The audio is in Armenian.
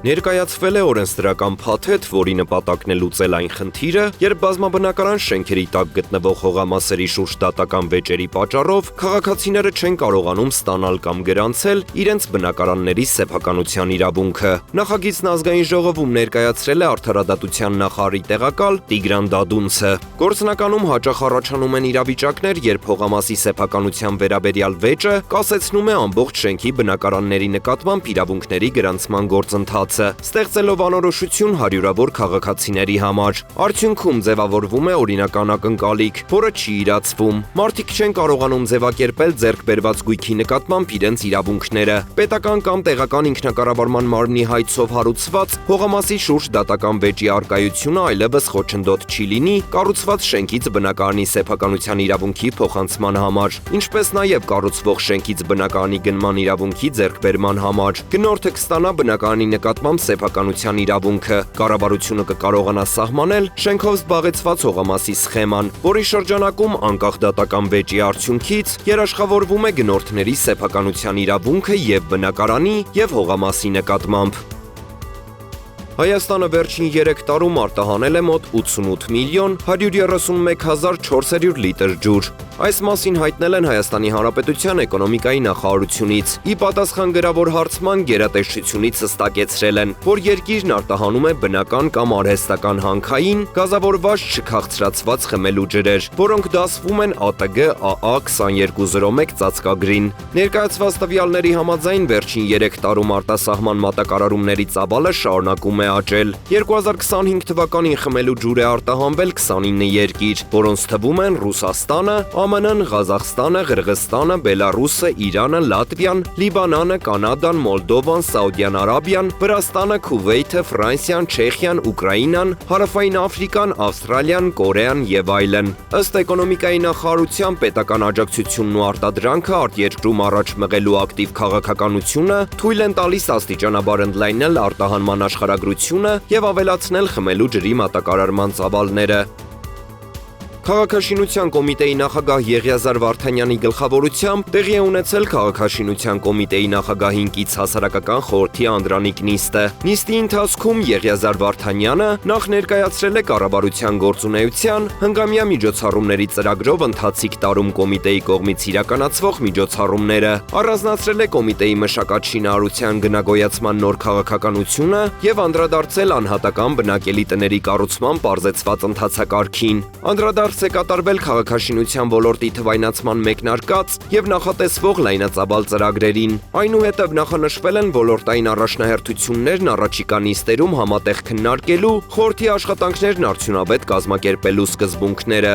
Ներկայացվել է օրենսդրական փաթեթ, որի նպատակն է լուծել այն խնդիրը, երբ բազմաբնակարան շենքերի տակ գտնվող հողամասերի շուրջ դատական վեճերի պատճառով քաղաքացիները չեն կարողանում ստանալ կամ գրանցել իրենց բնակարանների սեփականության իրավունքը։ Նախագիծն ազգային ժողովում ներկայացրել է արդարադատության նախարարի տեղակալ Տիգրան Դադունցը։ Գործնականում հաճախ առաջանում են իրավիճակներ, երբ հողամասի սեփականության վերաբերյալ վեճը կասեցնում է ամբողջ շենքի բնակարանների նկատմամբ իրավունքների գրանցման գործընթացը, ստեղծելով անորոշություն հարյուրավոր քաղաքացիների համար։ Արդյունքում ձևավորվում է օրինական ակնկալիք, որը չի իրացվում։ Մարդիկ չեն կարողանում ձևակերպել ձեռք բերված գույքի նկատմամբ իրենց իրավունքները։ Պետական կամ տեղական ինքնակառավարման մարմնի հայցով հարուցված հողամասի շուրջ դատական վեճի առկայությունը այլևս խոչընդոտ չի լինի կառուցված շենքից բնակարանի սեփականության իրավունքի փոխանցման համար, ինչպես նաև կառուցվող շենքից բնակարանի գնման իրավունքի ձեռքբերման համար։ Գնորդը կստանա բնակարանի նկատմամբ սեփականության իրավունքը, կառավարությունը կկարողանա սահմանել շենքով զբաղեցված հողամասի սխեման, որի շրջանակում անկախ դատական վեճի արդյունքից երաշխավորվում է գնորդների սեփականության իրավունքը եւ բնակարանի եւ հողամասի նկատմամբ։ Հայաստանը վերջին 3 տարում արտահանել է մոտ 88 միլիոն 131 հազար 400 լիտր ջուր։ Այս մասին հայտնել են Հայաստանի Հանրապետության էկոնոմիկայի նախարարությունից։ Ի պատասխան գրավոր հարցման գերատեսչությունից հստակեցրել են, որ երկիրն արտահանում է բնական կամ արհեստական հանքային, գազավորված չքաղցրացված խմելու ջրեր, որոնք դասվում են ԱՏԳ ԱԱ 2201 ծածկագրին։ Ներկայացված տվյալների համաձայն վերջին 3 տարում արտասահման մատակարարումների ծավալը շարունակում է աճել։ 2025 թվականին խմելու ջուր է արտահանվել 29 երկիր, որոնց թվում են Ռուսաստանը, ԱՄՆ-ն, Ղազախստանը, Ղրղստանը, Բելարուսը, Իրանը, Լատվիան, Լիբանանը, Կանադան, Մոլդովան, Սաուդյան Արաբիան, Վրաստանը, Քուվեյթը, Ֆրանսիան, Չեխիան, Ուկրաինան, Հարավային Աֆրիկան, Ավստրալիան, Կորեան եւ այլն։ Ըստ էկոնոմիկայի նախարարության պետական աջակցությունն ու արտադրանքը արտերկրում առաջ մղելու ակտիվ քաղաքականությունը թույլ են տալիս աստիճանաբար ընդլայնել արտահանման աշխարհագրությունը եւ ավելացնել խմելու ջրի մատակարարման ծավալները։ Քաղաքաշինության կոմիտեի նախագահ Եղիազար Վարդանյանի գլխավորությամբ տեղի է ունեցել քաղաքաշինության կոմիտեի նախագահինքից հասարակական խորհրդի անդրանիկ նիստը։ Նիստի ընթացքում Եղիազար Վարդանյանը նախ ներկայացրել է կառավարության գործունեության հնգամյա միջոցառումների ծրագրով ընթացիկ տարում կոմիտեի կողմից իրականացվող միջոցառումները, առանձնացրել է կոմիտեի մշակած շինարարության գնագոյացման նոր քաղաքականությունը եւ անդրադարձել անհատական բնակելի տների կառուցման պարզեցված ընթացակարգին։ Է կատարվել քաղաքաշինության ոլորտի թվայնացման մեկնարկած եւ նախատեսվող լայնածավալ ծրագրերին։ Այնուհետև նախանշվել են ոլորտային առաջնահերթություններն առաջիկա նիստերում համատեղ քննարկելու, խորհրդի աշխատանքներն արդյունավետ կազմակերպելու սկզբունքները։